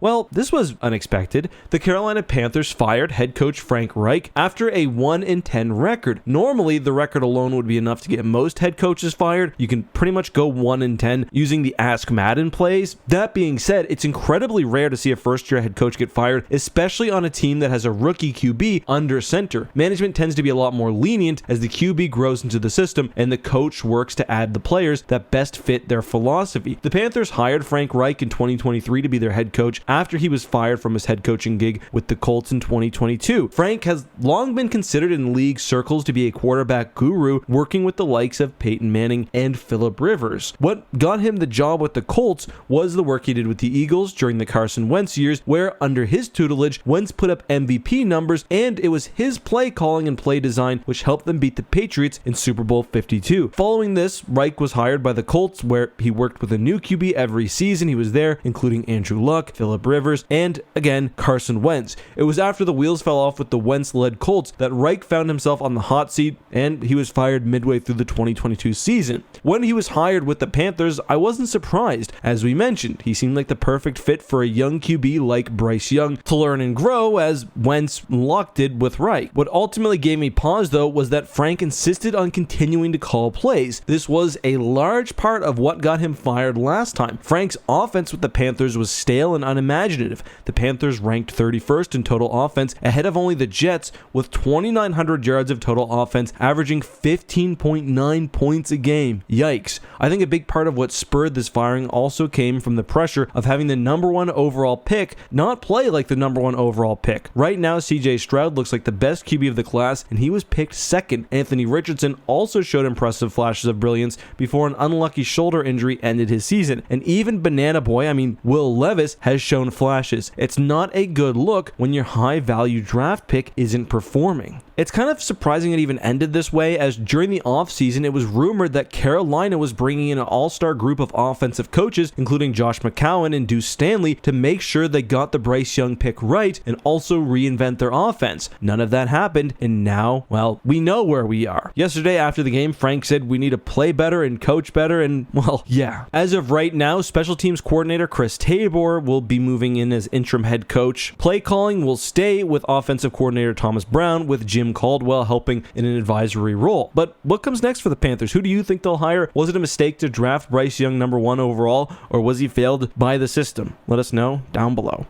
Well, this was unexpected. The Carolina Panthers fired head coach Frank Reich after a 1-10 record. Normally, the record alone would be enough to get most head coaches fired. You can pretty much go 1-10 using the Ask Madden plays. That being said, it's incredibly rare to see a first-year head coach get fired, especially on a team that has a rookie QB under center. Management tends to be a lot more lenient as the QB grows into the system and the coach works to add the players that best fit their philosophy. The Panthers hired Frank Reich in 2023 to be their head coach after he was fired from his head coaching gig with the Colts in 2022. Frank has long been considered in league circles to be a quarterback guru, working with the likes of Peyton Manning and Phillip Rivers. What got him the job with the Colts was the work he did with the Eagles during the Carson Wentz years, where under his tutelage, Wentz put up MVP numbers, and it was his play calling and play design which helped them beat the Patriots in Super Bowl 52. Following this, Reich was hired by the Colts, where he worked with a new QB every season he was there, including Andrew Luck, Phillip Rivers, and again, Carson Wentz. It was after the wheels fell off with the Wentz-led Colts that Reich found himself on the hot seat, and he was fired midway through the 2022 season. When he was hired with the Panthers, I wasn't surprised. As we mentioned, he seemed like the perfect fit for a young QB like Bryce Young to learn and grow, as Wentz and Luck did with Reich. What ultimately gave me pause, though, was that Frank insisted on continuing to call plays. This was a large part of what got him fired last time. Frank's offense with the Panthers was stale and unimaginative. The Panthers ranked 31st in total offense, ahead of only the Jets, with 2,900 yards of total offense, averaging 15.9 points a game. Yikes. I think a big part of what spurred this firing also came from the pressure of having the number one overall pick not play like the number one overall pick. Right now, CJ Stroud looks like the best QB of the class, and he was picked second. Anthony Richardson also showed impressive flashes of brilliance before an unlucky shoulder injury ended his season. And even Banana Boy, Will Levis, has shown flashes. It's not a good look when your high-value draft pick isn't performing. It's kind of surprising it even ended this way, as during the offseason it was rumored that Carolina was bringing in an all-star group of offensive coaches, including Josh McCown and Deuce Stanley, to make sure they got the Bryce Young pick right and also reinvent their offense. None of that happened, and now, well, we know where we are. Yesterday after the game, Frank said we need to play better and coach better, and well, yeah. As of right now, special teams coordinator Chris Tabor will be moving in as interim head coach. Play calling will stay with offensive coordinator Thomas Brown, with Jim Caldwell helping in an advisory role. But what comes next for the Panthers? Who do you think they'll hire? Was it a mistake to draft Bryce Young number one overall, or was he failed by the system? Let us know down below.